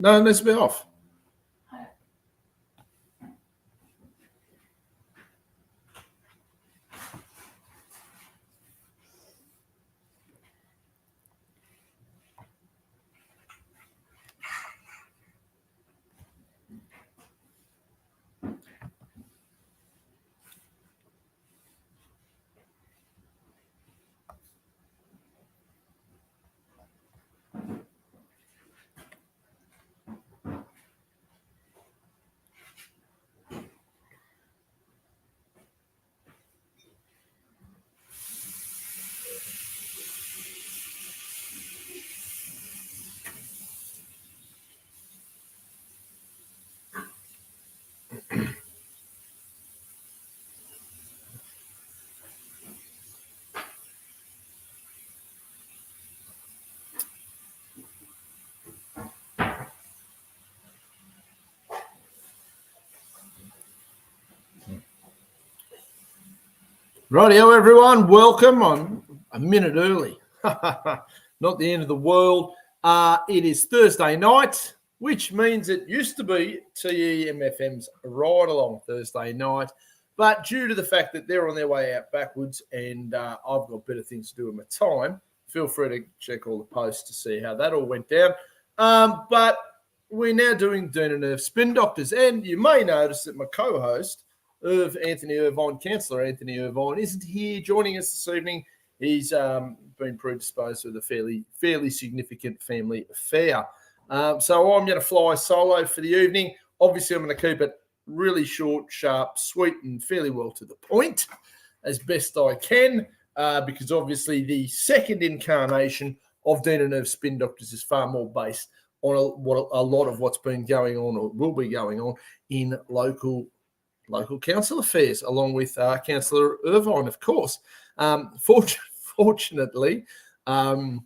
No, it needs to be off. Rightio, everyone. Welcome. I'm a minute early. Not the end of the world. It is Thursday night, which means it used to be TEMFM's Ride Along Thursday night. But due to the fact that they're on their way out backwards and I've got better things to do with my time, feel free to check all the posts to see how that all went down. But we're now doing Dean and Irv Spin Doctors. And you may notice that my co-host, Anthony Irvine, Councillor Anthony Irvine, isn't here joining us this evening. He's been predisposed with a fairly significant family affair. So I'm going to fly solo for the evening. Obviously, I'm going to keep it really short, sharp, sweet, and fairly well to the point as best I can, because obviously the second incarnation of Dean and Irv Spin Doctors is far more based on a lot of what's been going on or will be going on in local council affairs, along with Councillor Irvine, of course. Fortunately, I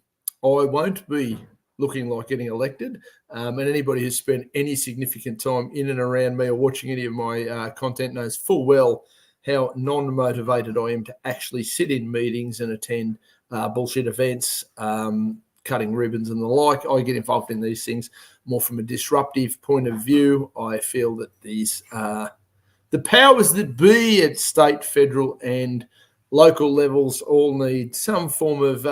won't be looking like getting elected. And anybody who's spent any significant time in and around me or watching any of my content knows full well how non-motivated I am to actually sit in meetings and attend bullshit events, cutting ribbons and the like. I get involved in these things more from a disruptive point of view. I feel that these the powers that be at state, federal, and local levels all need some form of,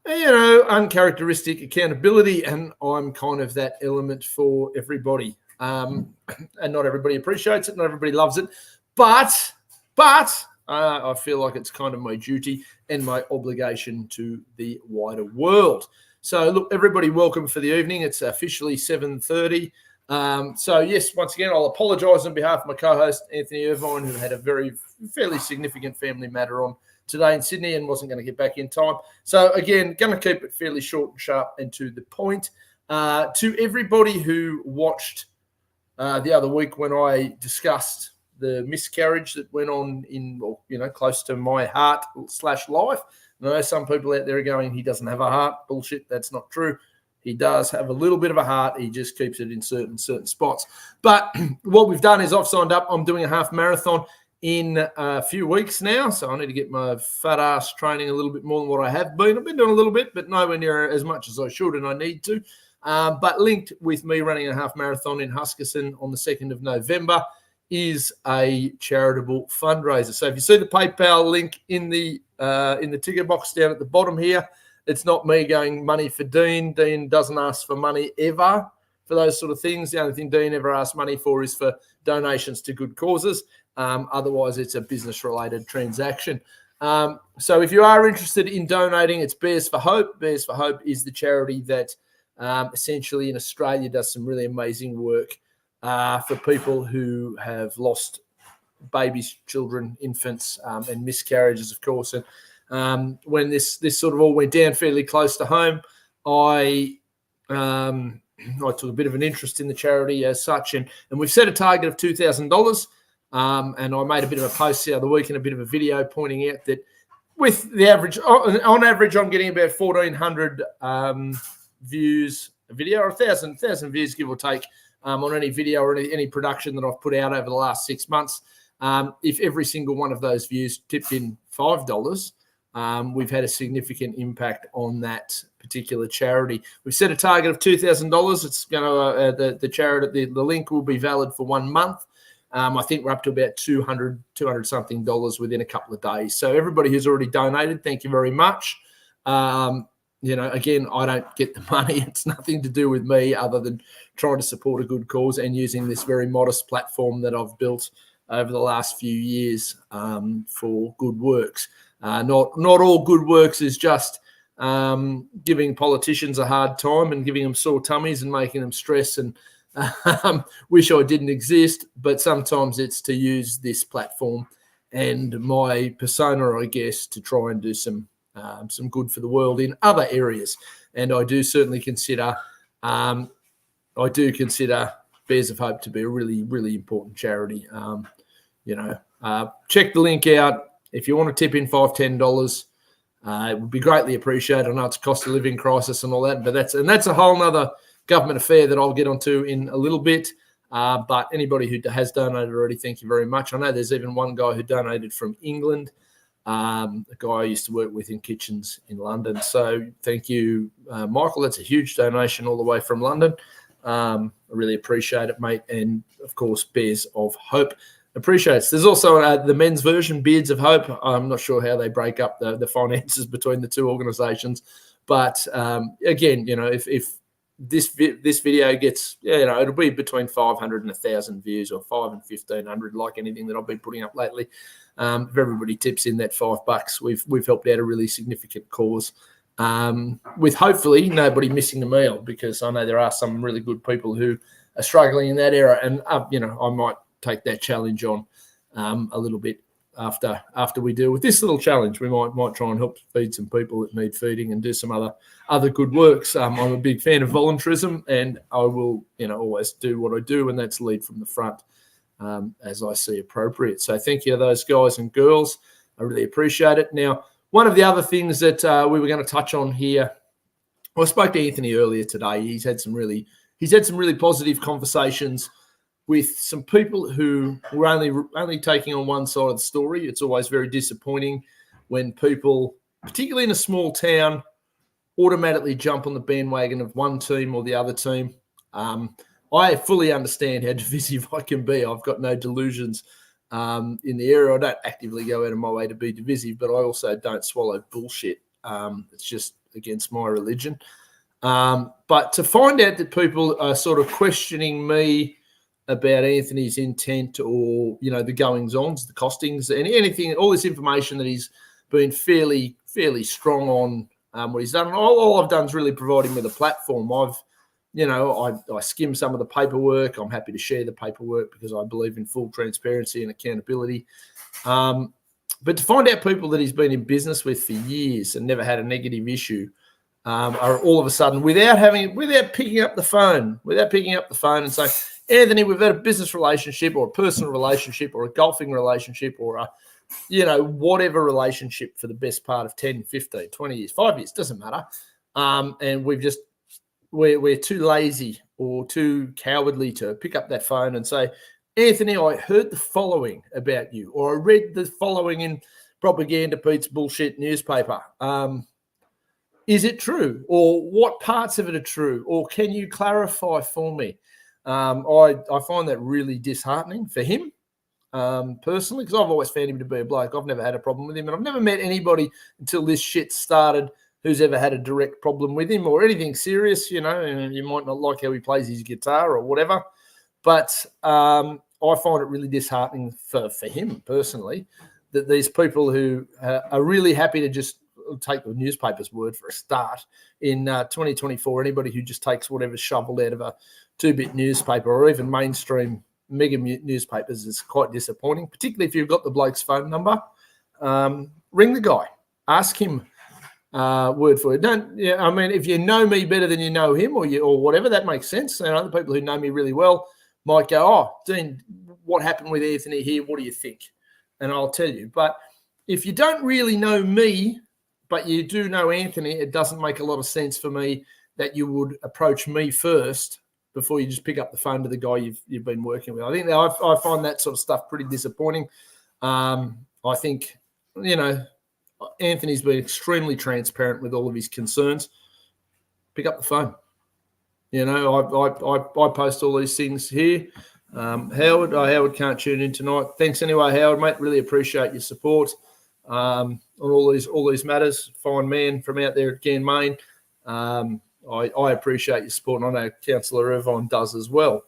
uncharacteristic accountability, and I'm kind of that element for everybody. And not everybody appreciates it, not everybody loves it, but I feel like it's kind of my duty and my obligation to the wider world. So, look, everybody, welcome for the evening. It's officially 7:30. So, yes, once again, I'll apologise on behalf of my co-host, Anthony Irvine, who had a fairly significant family matter on today in Sydney and wasn't going to get back in time. So, again, going to keep it fairly short and sharp and to the point. To everybody who watched the other week when I discussed the miscarriage that went on in, close to my heart/life. I know some people out there are going, he doesn't have a heart. Bullshit, that's not true. He does have a little bit of a heart. He just keeps it in certain spots. But what we've done is I've signed up. I'm doing a half marathon in a few weeks now. So I need to get my fat ass training a little bit more than what I have been. I've been doing a little bit, but nowhere near as much as I should and I need to. But linked with me running a half marathon in Huskisson on the 2nd of November is a charitable fundraiser. So if you see the PayPal link in the ticket box down at the bottom here, it's not me going money for Dean. Dean doesn't ask for money ever for those sort of things. The only thing Dean ever asks money for is for donations to good causes. Otherwise, it's a business-related transaction. So if you are interested in donating, it's Bears for Hope. Bears for Hope is the charity that essentially in Australia does some really amazing work for people who have lost babies, children, infants, and miscarriages, of course. And when this sort of all went down fairly close to home, I took a bit of an interest in the charity as such, and we've set a target of $2,000. And I made a bit of a post the other week and a bit of a video pointing out that with the average, on average, I'm getting about 1,400 views a video, or 1,000 views, give or take, on any video or any production that I've put out over the last 6 months. If every single one of those views tipped in $5, we've had a significant impact on that particular charity. We've set a target of $2,000. It's going to the charity. The link will be valid for 1 month. I think we're up to about 200 something dollars within a couple of days. So everybody who's already donated, thank you very much. Again, I don't get the money. It's nothing to do with me other than trying to support a good cause and using this very modest platform that I've built over the last few years for good works. Not all good works is just giving politicians a hard time and giving them sore tummies and making them stress and wish I didn't exist. But sometimes it's to use this platform and my persona, I guess, to try and do some good for the world in other areas. And I do certainly consider Bears of Hope to be a really, really important charity. Check the link out. If you want to tip in $5, $10, it would be greatly appreciated. I know it's a cost of living crisis and all that, but that's a whole nother government affair that I'll get onto in a little bit. But anybody who has donated already, thank you very much. I know there's even one guy who donated from England, a guy I used to work with in kitchens in London. So thank you, Michael. That's a huge donation all the way from London. I really appreciate it, mate. And, of course, Bears of Hope appreciates. There's also the men's version, Beards of Hope. I'm not sure how they break up the finances between the two organisations. But, again, if this video gets, it'll be between 500 and 1,000 views, or 5 and 1,500, like anything that I've been putting up lately. If everybody tips in that $5, we've helped out a really significant cause, with hopefully nobody missing a meal, because I know there are some really good people who are struggling in that area, and I might take that challenge on a little bit after we deal with this little challenge. We might try and help feed some people that need feeding and do some other good works. I'm a big fan of voluntarism, and I will always do what I do, and that's lead from the front as I see appropriate. So thank you to those guys and girls. I really appreciate it. Now, one of the other things that we were going to touch on here, I spoke to Anthony earlier today. He's had some really positive conversations with some people who were only taking on one side of the story. It's always very disappointing when people, particularly in a small town, automatically jump on the bandwagon of one team or the other team. I fully understand how divisive I can be. I've got no delusions in the area. I don't actively go out of my way to be divisive, but I also don't swallow bullshit. It's just against my religion. But to find out that people are sort of questioning me about Anthony's intent, or the goings-ons, the costings, anything, all this information that he's been fairly strong on what he's done. All I've done is really provide him with a platform. I skim some of the paperwork. I'm happy to share the paperwork because I believe in full transparency and accountability. But to find out people that he's been in business with for years and never had a negative issue are all of a sudden, without picking up the phone and saying, Anthony, we've had a business relationship or a personal relationship or a golfing relationship or a, whatever relationship for the best part of 10, 15, 20 years, 5 years, doesn't matter. And we're too lazy or too cowardly to pick up that phone and say, Anthony, I heard the following about you, or I read the following in Propaganda Pete's bullshit newspaper. Is it true? Or what parts of it are true? Or can you clarify for me? I find that really disheartening for him personally, because I've always found him to be a bloke. I've never had a problem with him, and I've never met anybody until this shit started who's ever had a direct problem with him or anything serious, and you might not like how he plays his guitar or whatever. But I find it really disheartening for him personally that these people who are really happy to just take the newspaper's word for a start in 2024, anybody who just takes whatever's shoveled out of a two-bit newspaper or even mainstream mega newspapers is quite disappointing, particularly if you've got the bloke's phone number. Ring the guy. Ask him word for it. If you know me better than you know him or whatever, that makes sense. And other people who know me really well might go, oh, Dean, what happened with Anthony here? What do you think? And I'll tell you. But if you don't really know me, but you do know Anthony, it doesn't make a lot of sense for me that you would approach me first before you just pick up the phone to the guy you've been working with. I think I find that sort of stuff pretty disappointing. I think, Anthony's been extremely transparent with all of his concerns. Pick up the phone. You know, I post all these things here. Howard can't tune in tonight. Thanks anyway, Howard, mate. Really appreciate your support on all these matters. Fine man from out there at Ganmain. I appreciate your support, and I know Councillor Irvine does as well.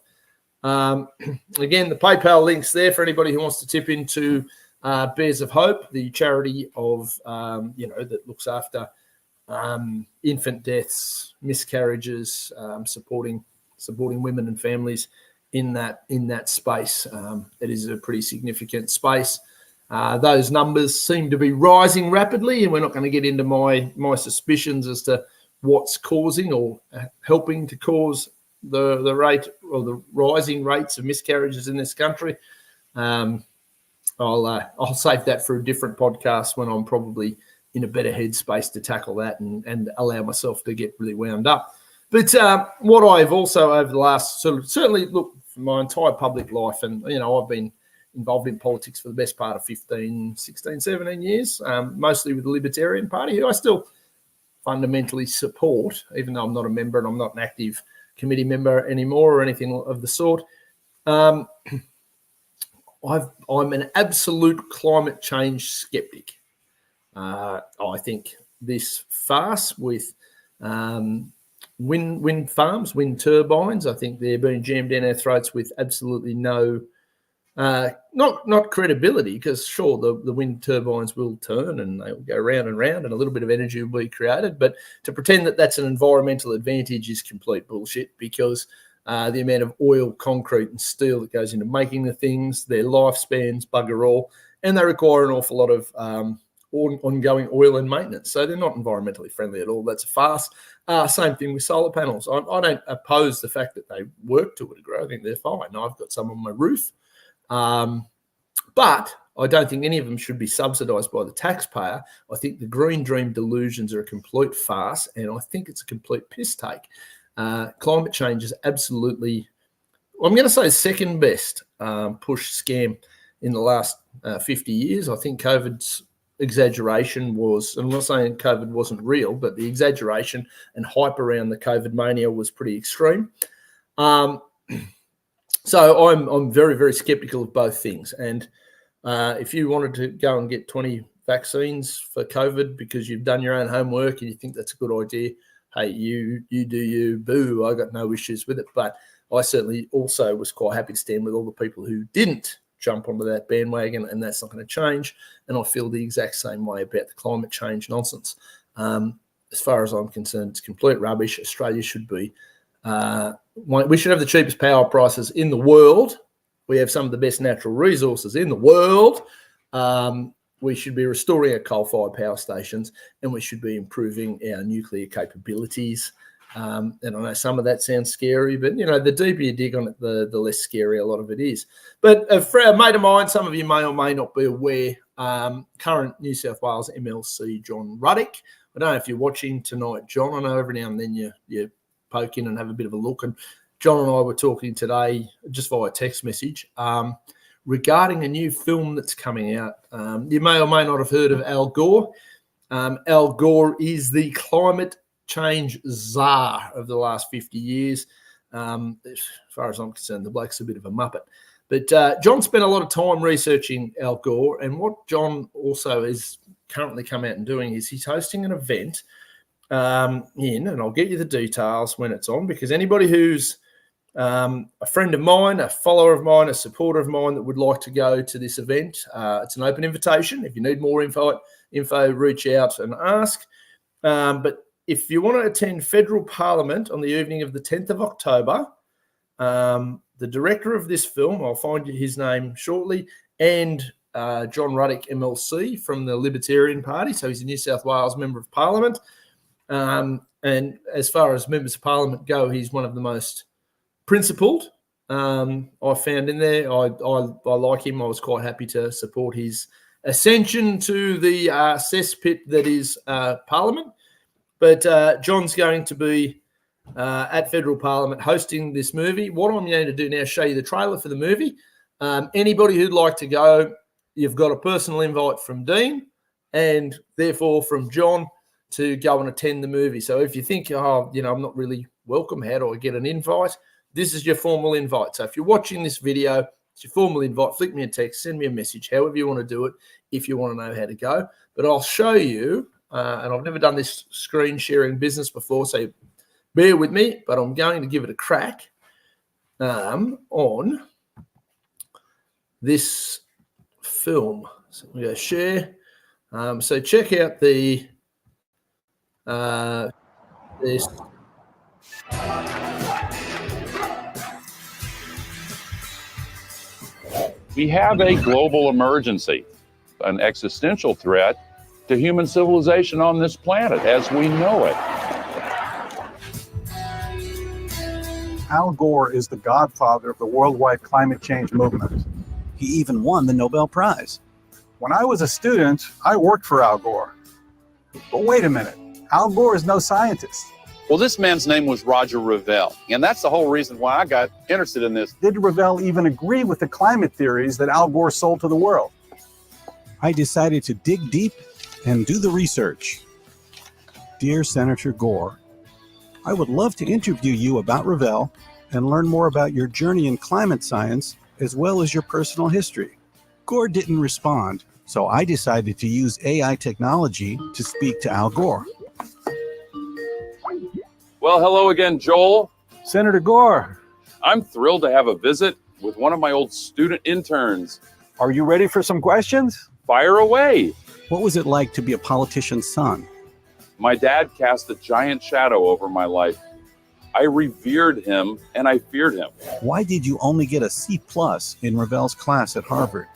Again, the PayPal link's there for anybody who wants to tip into Bears of Hope, the charity of that looks after infant deaths, miscarriages, supporting women and families in that space. It is a pretty significant space. Those numbers seem to be rising rapidly, and we're not going to get into my suspicions as to what's causing or helping to cause the rate or the rising rates of miscarriages in this country. I'll save that for a different podcast when I'm probably in a better headspace to tackle that and allow myself to get really wound up. But what I've also over the last certainly look for my entire public life, and I've been involved in politics for the best part of 15, 16, 17 years, mostly with the Libertarian Party, who I still fundamentally support, even though I'm not a member and I'm not an active committee member anymore or anything of the sort. I'm an absolute climate change skeptic. I think this farce with wind farms, wind turbines, I think they're being jammed down our throats with absolutely no, not credibility, because sure, the wind turbines will turn and they will go round and round and a little bit of energy will be created, but to pretend that that's an environmental advantage is complete bullshit, because the amount of oil, concrete and steel that goes into making the things, their lifespans bugger all, and they require an awful lot of ongoing oil and maintenance. So they're not environmentally friendly at all. That's a farce. Same thing with solar panels. I don't oppose the fact that they work to a degree. I think they're fine. I've got some on my roof. But I don't think any of them should be subsidised by the taxpayer. I think the green dream delusions are a complete farce, and I think it's a complete piss take. Climate change is absolutely, I'm going to say, second best push scam in the last 50 years. I think COVID's exaggeration was, and I'm not saying COVID wasn't real, but the exaggeration and hype around the COVID mania was pretty extreme. So I'm very, very skeptical of both things. And if you wanted to go and get 20 vaccines for COVID because you've done your own homework and you think that's a good idea, hey, you do you, boo, I got no issues with it. But I certainly also was quite happy to stand with all the people who didn't jump onto that bandwagon, and that's not going to change. And I feel the exact same way about the climate change nonsense. As far as I'm concerned, it's complete rubbish. Australia should be, we should have the cheapest power prices in the world. We have some of the best natural resources in the world. We should be restoring our coal-fired power stations, and we should be improving our nuclear capabilities. And I know some of that sounds scary, but, the deeper you dig on it, the less scary a lot of it is. But a mate of mine, some of you may or may not be aware, current New South Wales MLC, John Ruddick. I don't know if you're watching tonight, John. I know every now and then you poke in and have a bit of a look. And John and I were talking today just via text message regarding a new film that's coming out. You may or may not have heard of Al Gore. Al Gore is the climate change czar of the last 50 years. As far as I'm concerned, the bloke's a bit of a muppet. But John spent a lot of time researching Al Gore, and what John also is currently come out and doing is he's hosting an event and I'll get you the details when it's on, because anybody who's a friend of mine, a follower of mine, a supporter of mine that would like to go to this event, it's an open invitation. If you need more info, reach out and ask. But if you want to attend Federal Parliament on the evening of the 10th of October, the director of this film, I'll find you his name shortly, and John Ruddick, MLC, from the Libertarian Party. So he's a New South Wales Member of Parliament. And as far as members of Parliament go, he's one of the most principled I found in there. I like him. I was quite happy to support his ascension to the cesspit that is Parliament. But John's going to be at Federal Parliament hosting this movie. What I'm going to do now is show you the trailer for the movie. Anybody who'd like to go, you've got a personal invite from Dean. and therefore from John to go and attend the movie. So if you think, oh, I'm not really welcome, how do I get an invite? This is your formal invite. So if you're watching this video, it's your formal invite. Flick me a text, send me a message, however you want to do it, if you want to know how to go. But I'll show you, and I've never done this screen sharing business before, so bear with me, but I'm going to give it a crack on this film. So we go share. So check out this. We have a global emergency, an existential threat to human civilization on this planet as we know it. Al Gore is the godfather of the worldwide climate change movement. He even won the Nobel Prize. When I was a student, I worked for Al Gore. But wait a minute, Al Gore is no scientist. Well, this man's name was Roger Revelle, and that's the whole reason why I got interested in this. Did Revelle even agree with the climate theories that Al Gore sold to the world? I decided to dig deep and do the research. Dear Senator Gore, I would love to interview you about Revelle and learn more about your journey in climate science as well as your personal history. Gore didn't respond, so I decided to use AI technology to speak to Al Gore. Well, hello again, Joel. Senator Gore, I'm thrilled to have a visit with one of my old student interns. are you ready for some questions? Fire away. What was it like to be a politician's son? My dad cast a giant shadow over my life. I revered him and I feared him. Why did you only get a C+ in Revelle's class at Harvard?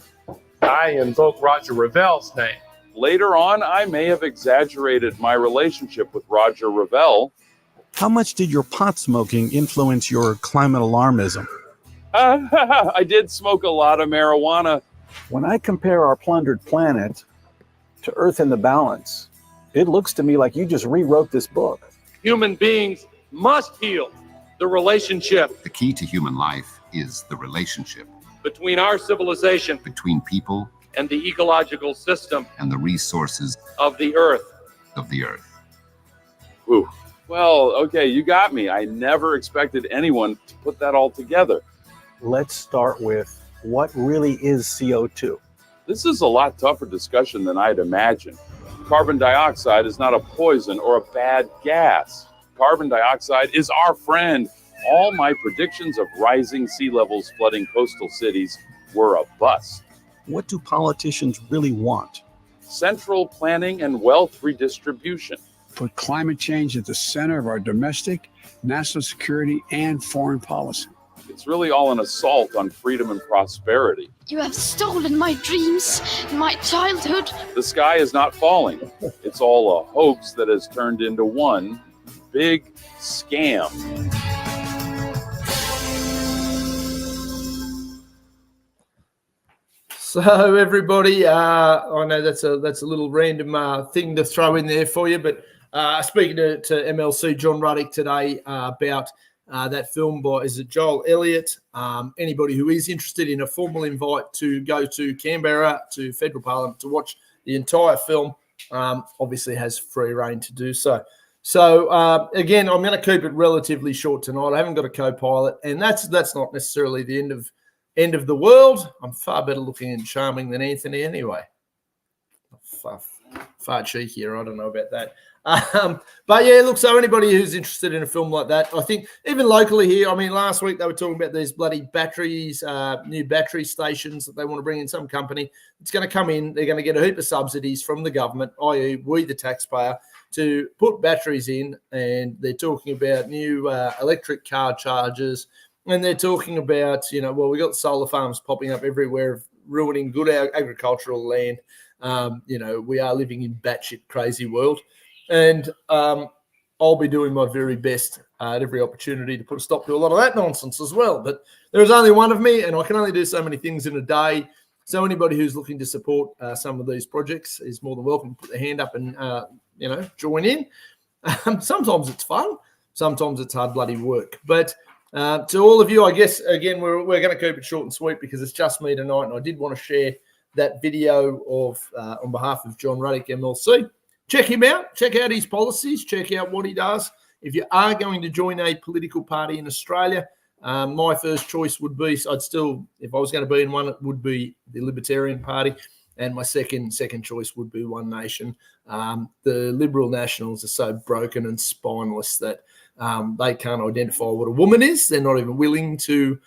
I invoke Roger Revelle's name. Later on, I may have exaggerated my relationship with Roger Revelle. How much did your pot smoking influence your climate alarmism? I did smoke a lot of marijuana. When I compare our plundered planet to Earth in the Balance, it looks to me like you just rewrote this book. Human beings must heal the relationship The key to human life is the relationship between our civilization between people and the ecological system and the resources of the earth. of the earth. Ooh. Well, okay, you got me. I never expected anyone to put that all together. Let's start with what really is CO2. This is a lot tougher discussion than I'd imagined. Carbon dioxide is not a poison or a bad gas. Carbon dioxide is our friend. All my predictions of rising sea levels flooding coastal cities were a bust. What do politicians really want? Central planning and wealth redistribution. Put climate change at the center of our domestic, national security, and foreign policy. It's really all an assault on freedom and prosperity. You have stolen my dreams, my childhood. The sky is not falling. It's all a hoax that has turned into one big scam. So everybody, I know that's a little random thing to throw in there for you, but speaking to MLC John Ruddick today about that film by, is it Joel Elliott? Anybody who is interested in a formal invite to go to Canberra to Federal Parliament to watch the entire film, obviously has free reign to do so. So again, I'm going to keep it relatively short tonight. I haven't got a co-pilot, and that's not necessarily the end of the world. I'm far better looking and charming than Anthony anyway. Far cheekier. I don't know about that. But yeah, look, so anybody who's interested in a film like that, I think even locally here, I mean, last week they were talking about these bloody batteries, new battery stations that they want to bring in. Some company it's going to come in, they're going to get a heap of subsidies from the government, i.e. we, the taxpayer, to put batteries in, and they're talking about new electric car chargers, and they're talking about, well, we got solar farms popping up everywhere, ruining good agricultural land. We are living in batshit crazy world. And I'll be doing my very best at every opportunity to put a stop to a lot of that nonsense as well. But there is only one of me, and I can only do so many things in a day. So anybody who's looking to support some of these projects is more than welcome to put their hand up and, join in. Sometimes it's fun. Sometimes it's hard bloody work. But to all of you, I guess, again, we're going to keep it short and sweet because it's just me tonight, and I did want to share that video of on behalf of John Ruddick MLC. Check him out. Check out his policies. Check out what he does. If you are going to join a political party in Australia, my first choice would be, if I was going to be in one, it would be the Libertarian Party. And my second choice would be One Nation. The Liberal Nationals are so broken and spineless that they can't identify what a woman is. They're not even willing to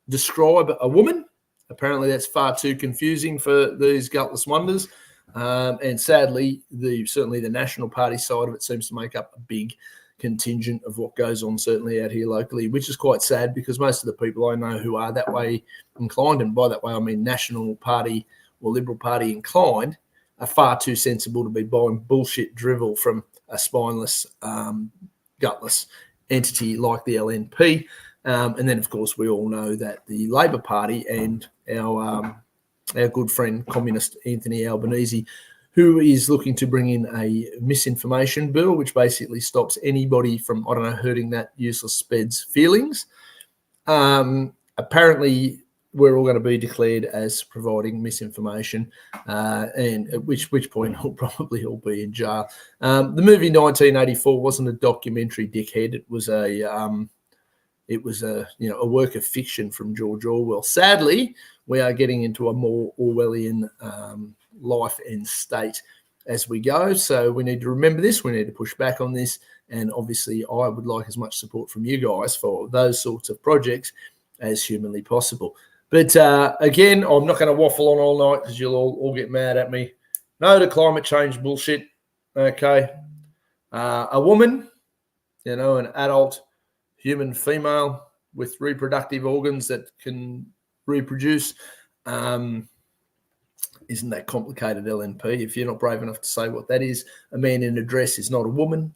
describe a woman. Apparently, that's far too confusing for these gutless wonders. And sadly, certainly the National Party side of it seems to make up a big contingent of what goes on, certainly out here locally, which is quite sad because most of the people I know who are that way inclined, and by that way I mean National Party or Liberal Party inclined, are far too sensible to be buying bullshit drivel from a spineless, gutless entity like the LNP. And then, of course, we all know that the Labor Party and our good friend, Communist Anthony Albanese, who is looking to bring in a misinformation bill, which basically stops anybody from, hurting that useless sped's feelings. Apparently, we're all going to be declared as providing misinformation, and at which point we'll probably all be in jail. The movie 1984 wasn't a documentary, dickhead. It was a work of fiction from George Orwell. Sadly, we are getting into a more Orwellian life and state as we go. So we need to remember this. We need to push back on this. And obviously, I would like as much support from you guys for those sorts of projects as humanly possible. But again, I'm not going to waffle on all night because you'll all get mad at me. No to climate change bullshit. Okay. A woman, an adult human female with reproductive organs that can reproduce. Isn't that complicated, LNP? If you're not brave enough to say what that is, a man in a dress is not a woman.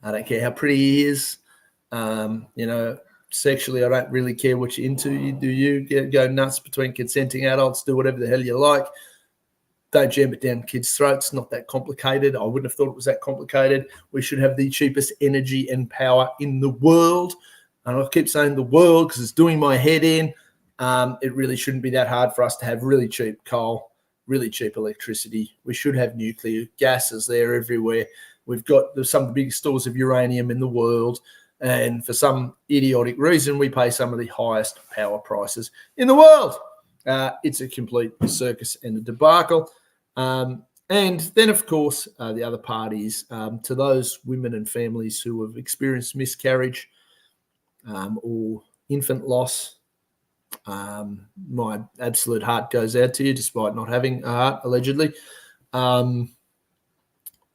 I don't care how pretty he is. Sexually, I don't really care what you're into. You go nuts between consenting adults, do whatever the hell you like. Don't jam it down kids' throats. Not that complicated. I wouldn't have thought it was that complicated. We should have the cheapest energy and power in the world. And I keep saying the world because it's doing my head in. It really shouldn't be that hard for us to have really cheap coal, really cheap electricity. We should have nuclear. Gas is there everywhere. We've got some of the biggest stores of uranium in the world. And for some idiotic reason, we pay some of the highest power prices in the world. It's a complete circus and a debacle. And then, of course, the other parties, to those women and families who have experienced miscarriage or infant loss, my absolute heart goes out to you, despite not having a heart, allegedly.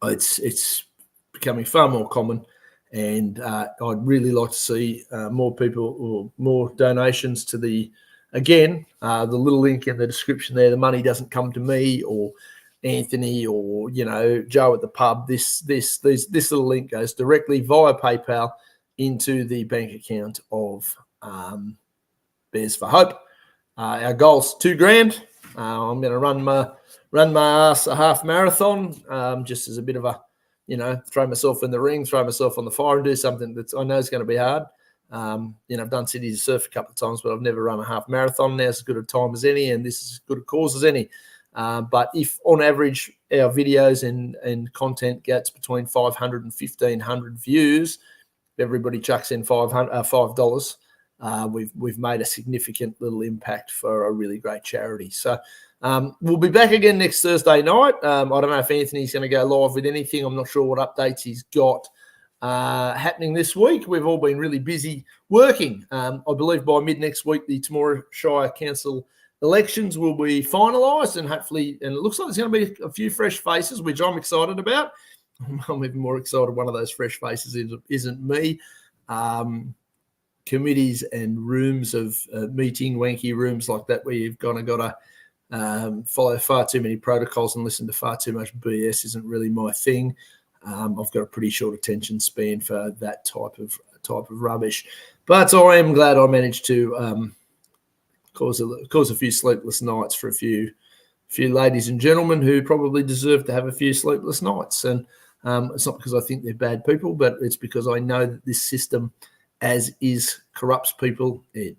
It's becoming far more common, and I'd really like to see more people or more donations to the little link in the description there. The money doesn't come to me or Anthony or Joe at the pub. This little link goes directly via PayPal into the bank account of Bears for Hope. Our goal's $2,000. I'm going to run my ass a half marathon, just as a bit of a, throw myself in the ring, throw myself on the fire, and do something that I know is going to be hard. I've done City to Surf a couple of times, but I've never run a half marathon. Now's as good a time as any, and this is as good a cause as any. But if on average our videos and content gets between 500 and 1,500 views, if everybody chucks in $5, we've made a significant little impact for a really great charity. So we'll be back again next Thursday night. I don't know if Anthony's going to go live with anything. I'm not sure what updates he's got happening this week. We've all been really busy working. I believe by mid next week, the Temora Shire Council elections will be finalised, and hopefully, and it looks like there's going to be a few fresh faces, which I'm excited about. I'm even more excited one of those fresh faces isn't me. Committees and rooms of meeting, wanky rooms like that, where you've got to follow far too many protocols and listen to far too much BS isn't really my thing. I've got a pretty short attention span for that type of rubbish. But I am glad I managed to cause a few sleepless nights for a few ladies and gentlemen who probably deserve to have a few sleepless nights. And it's not because I think they're bad people, but it's because I know that this system, as is, corrupts people. It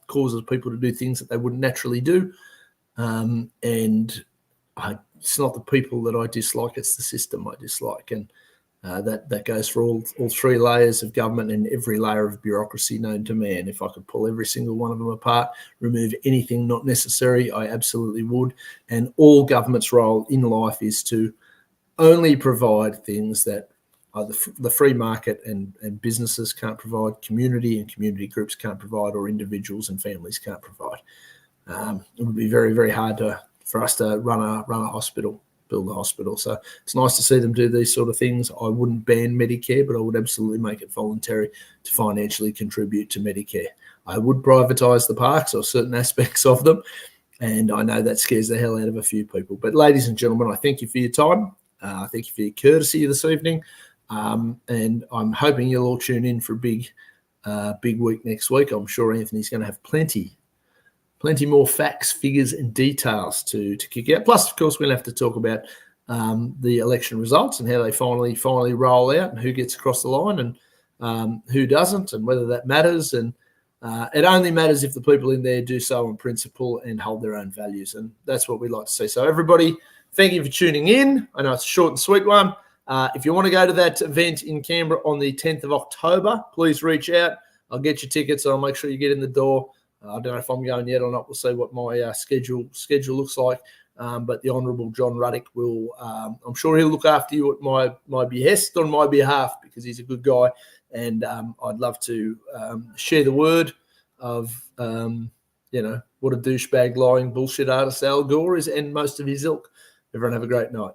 causes people to do things that they wouldn't naturally do. It's not the people that I dislike, it's the system I dislike. And that goes for all three layers of government and every layer of bureaucracy known to man. If I could pull every single one of them apart, remove anything not necessary, I absolutely would. And all government's role in life is to only provide things that the free market and businesses can't provide, community and community groups can't provide, or individuals and families can't provide. It would be very, very hard for us to run a hospital, build a hospital. So it's nice to see them do these sort of things. I wouldn't ban Medicare, but I would absolutely make it voluntary to financially contribute to Medicare. I would privatise the parks or certain aspects of them, and I know that scares the hell out of a few people. But ladies and gentlemen, I thank you for your time. I thank you for your courtesy this evening, and I'm hoping you'll all tune in for a big week next week. I'm sure Anthony's going to have plenty more facts, figures, and details to kick out. Plus, of course, we'll have to talk about the election results and how they finally roll out, and who gets across the line and who doesn't, and whether that matters. And it only matters if the people in there do so on principle and hold their own values, and that's what we like to see. So, everybody, thank you for tuning in. I know it's a short and sweet one. If you want to go to that event in Canberra on the 10th of October, please reach out. I'll get your tickets, and I'll make sure you get in the door. I don't know if I'm going yet or not. We'll see what my schedule looks like. But the Honourable John Ruddick will, I'm sure he'll look after you at my behest on my behalf, because he's a good guy. And I'd love to share the word of, what a douchebag, lying bullshit artist Al Gore is, and most of his ilk. Everyone have a great night.